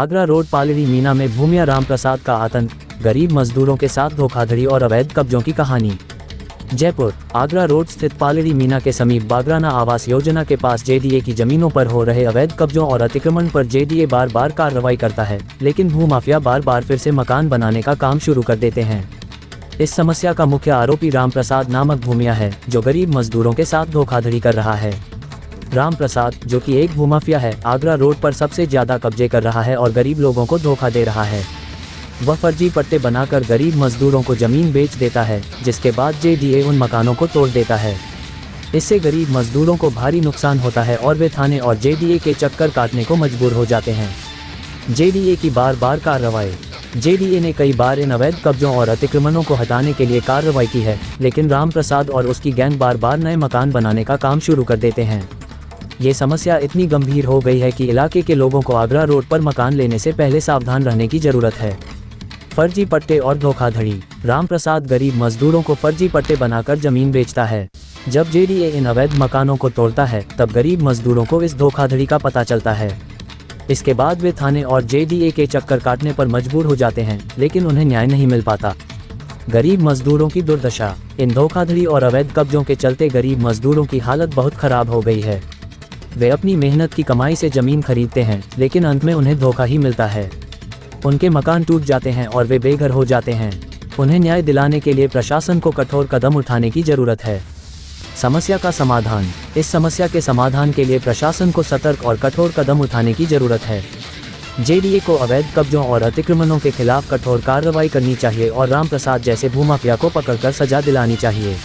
Agra road Paldi Meena में भूमिया राम प्रसाद का आतंक, गरीब मजदूरों के साथ धोखाधड़ी और अवैध कब्जों की कहानी। जयपुर आगरा रोड स्थित पालड़ी मीना के समीप बागराना आवास योजना के पास जेडीए की जमीनों पर हो रहे अवैध कब्जों और अतिक्रमण पर जेडीए बार बार कार्रवाई करता है, लेकिन भूमाफिया बार बार फिर से मकान बनाने का काम शुरू कर देते हैं। इस समस्या का मुख्य आरोपी राम प्रसाद नामक भूमिया है, जो गरीब मजदूरों के साथ धोखाधड़ी कर रहा है। राम प्रसाद, जो कि एक भूमाफिया है, आगरा रोड पर सबसे ज्यादा कब्जे कर रहा है और गरीब लोगों को धोखा दे रहा है। वह फर्जी पट्टे बनाकर गरीब मजदूरों को जमीन बेच देता है, जिसके बाद जेडीए उन मकानों को तोड़ देता है। इससे गरीब मजदूरों को भारी नुकसान होता है और वे थाने और जेडीए के चक्कर काटने को मजबूर हो जाते हैं। जेडीए की बार बार कार्रवाई। जेडीए ने कई बार इन अवैध कब्जों और अतिक्रमणों को हटाने के लिए कार्रवाई की है, लेकिन राम प्रसाद और उसकी गैंग बार बार नए मकान बनाने का काम शुरू कर देते हैं। ये समस्या इतनी गंभीर हो गई है कि इलाके के लोगों को आगरा रोड पर मकान लेने से पहले सावधान रहने की जरूरत है। फर्जी पट्टे और धोखाधड़ी। राम प्रसाद गरीब मजदूरों को फर्जी पट्टे बनाकर जमीन बेचता है। जब जेडीए इन अवैध मकानों को तोड़ता है, तब गरीब मजदूरों को इस धोखाधड़ी का पता चलता है। इसके बाद वे थाने और जेडीए के चक्कर काटने पर मजबूर हो जाते हैं, लेकिन उन्हें न्याय नहीं मिल पाता। गरीब मजदूरों की दुर्दशा। इन धोखाधड़ी और अवैध कब्जों के चलते गरीब मजदूरों की हालत बहुत खराब हो गई है। वे अपनी मेहनत की कमाई से जमीन खरीदते हैं, लेकिन अंत में उन्हें धोखा ही मिलता है। उनके मकान टूट जाते हैं और वे बेघर हो जाते हैं। उन्हें न्याय दिलाने के लिए प्रशासन को कठोर कदम उठाने की जरूरत है। समस्या का समाधान। इस समस्या के समाधान के लिए प्रशासन को सतर्क और कठोर कदम उठाने की जरूरत है। जेडीए को अवैध कब्जों और अतिक्रमणों के खिलाफ कठोर कार्रवाई करनी चाहिए और राम प्रसाद जैसे भूमाफिया को पकड़कर सजा दिलानी चाहिए।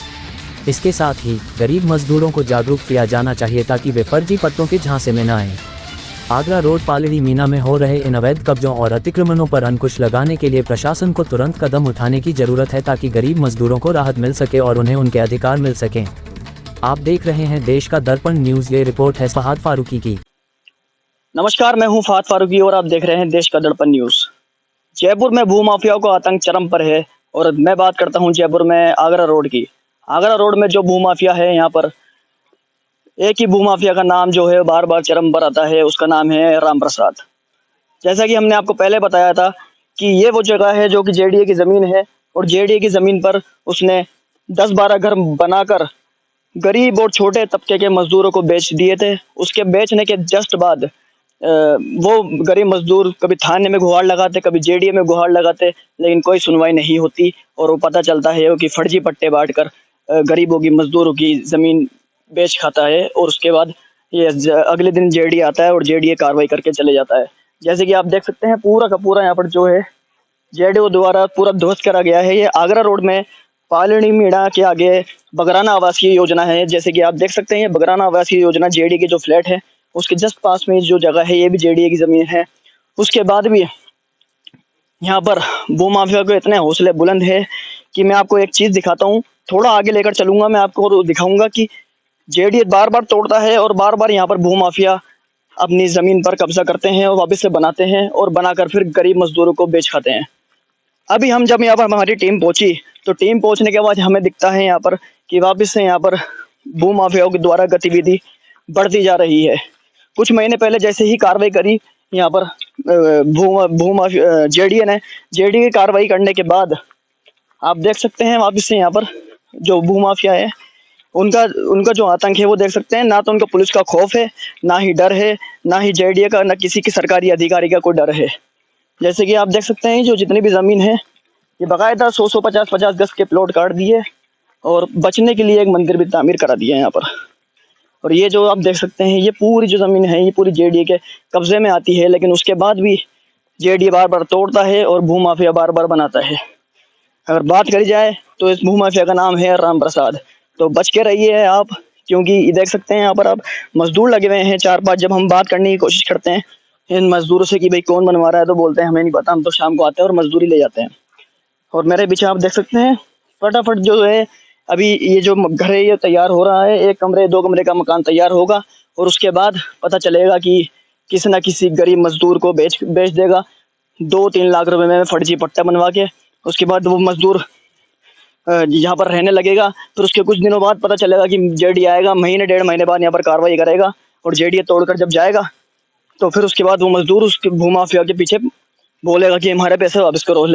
इसके साथ ही गरीब मजदूरों को जागरूक किया जाना चाहिए ताकि वे फर्जी पट्टों के झांसे में न आएं। आगरा रोड पालड़ी मीना में हो रहे इन अवैध कब्जों और अतिक्रमणों पर अंकुश लगाने के लिए प्रशासन को तुरंत कदम उठाने की जरूरत है, ताकि गरीब मजदूरों को राहत मिल सके और उन्हें उनके अधिकार मिल सकें। आप देख रहे हैं देश का दर्पण न्यूज। ये रिपोर्ट है फहाद फारूकी की। नमस्कार, मैं हूं फहाद फारूकी और आप देख रहे हैं देश का दर्पण न्यूज। जयपुर में भूमाफियाओं का आतंक चरम पर है और मैं बात करता हूं जयपुर में आगरा रोड की। आगरा रोड में जो भूमाफिया है, यहाँ पर एक ही भूमाफिया का नाम जो है बार बार चरम पर आता है, उसका नाम है राम प्रसाद। जैसा कि हमने आपको पहले बताया था कि ये वो जगह है जो कि जेडीए की जमीन है और जेडीए की जमीन पर उसने 10-12 घर बनाकर गरीब और छोटे तबके के मजदूरों को बेच दिए थे। उसके बेचने के जस्ट बाद वो गरीब मजदूर कभी थाने में गुहार लगाते, कभी जेडीए में गुहार लगाते, लेकिन कोई सुनवाई नहीं होती और वो पता चलता है कि फर्जी पट्टे बांटकर गरीबों की मजदूरों की जमीन बेच खाता है। और उसके बाद ये अगले दिन जेडीए आता है और जेडीए कार्रवाई करके चले जाता है। जैसे कि आप देख सकते हैं पूरा का पूरा यहाँ पर जो है जेडीए द्वारा पूरा ध्वस्त करा गया है। ये आगरा रोड में पालड़ी मीना के आगे बगराना आवासीय योजना है। जैसे कि आप देख सकते हैं ये बगराना आवासीय योजना जेडीए के जो फ्लैट है उसके जस्ट पास में जो जगह है ये भी जेडीए की जमीन है। उसके बाद भी यहाँ पर भूमाफिया को इतने हौसले बुलंद है कि मैं आपको एक चीज दिखाता हूँ। थोड़ा आगे लेकर चलूंगा, मैं आपको दिखाऊंगा कि जेडीए बार बार तोड़ता है और बार बार यहाँ पर भूमाफिया अपनी जमीन पर कब्जा करते हैं और वापस से बनाते हैं और बनाकर फिर गरीब मजदूरों को बेच खाते हैं। अभी हम जब यहाँ पर हमारी टीम पहुंची तो टीम पहुंचने के बाद हमें दिखता है यहाँ पर कि वापस से यहाँ पर भूमाफियाओं के द्वारा गतिविधि बढ़ती जा रही है। कुछ महीने पहले जैसे ही कार्रवाई करी यहाँ पर जेडीए ने, जेडीए की कार्रवाई करने के बाद आप देख सकते हैं वापस से यहाँ पर जो भूमाफिया है उनका जो आतंक है वो देख सकते हैं। ना तो उनका पुलिस का खौफ है, ना ही डर है, ना ही जेडीए का, ना किसी की सरकारी अधिकारी का कोई डर है। जैसे कि आप देख सकते हैं जो जितनी भी जमीन है ये बाकायदा 100-150 गज के प्लॉट काट दिए और बचने के लिए एक मंदिर भी तामीर करा दिया है यहाँ पर। और ये जो आप देख सकते हैं ये पूरी जो जमीन है ये पूरी जेडीए के कब्जे में आती है, लेकिन उसके बाद भी जेडीए बार बार तोड़ता है और भूमाफिया बार बार बनाता है। अगर बात करी जाए तो इस भूमाफिया का नाम है राम प्रसाद। तो बच के रहिए आप, क्योंकि देख सकते हैं यहाँ पर आप मजदूर लगे हुए हैं 4-5। जब हम बात करने की कोशिश करते हैं इन मजदूरों से कि भाई कौन बनवा रहा है, तो बोलते हैं हमें नहीं पता, हम तो शाम को आते हैं और मजदूरी ले जाते हैं। और मेरे पीछे आप देख सकते हैं फटाफट जो है अभी ये जो घर है ये तैयार हो रहा है। 1 कमरे 2 कमरे का मकान तैयार होगा और उसके बाद पता चलेगा कि किसी न किसी गरीब मजदूर को बेच देगा 2-3 लाख रुपए में फर्जी पट्टा बनवा के। उसके बाद वो मजदूर यहाँ पर रहने लगेगा। फिर उसके कुछ दिनों बाद पता चलेगा कि जेडीए आएगा, महीने 1.5 महीने बाद यहाँ पर कार्रवाई करेगा और जेडीए तोड़कर जब जाएगा तो फिर उसके बाद वो मजदूर उस भूमाफिया के पीछे बोलेगा कि हमारे पैसे वापस करो।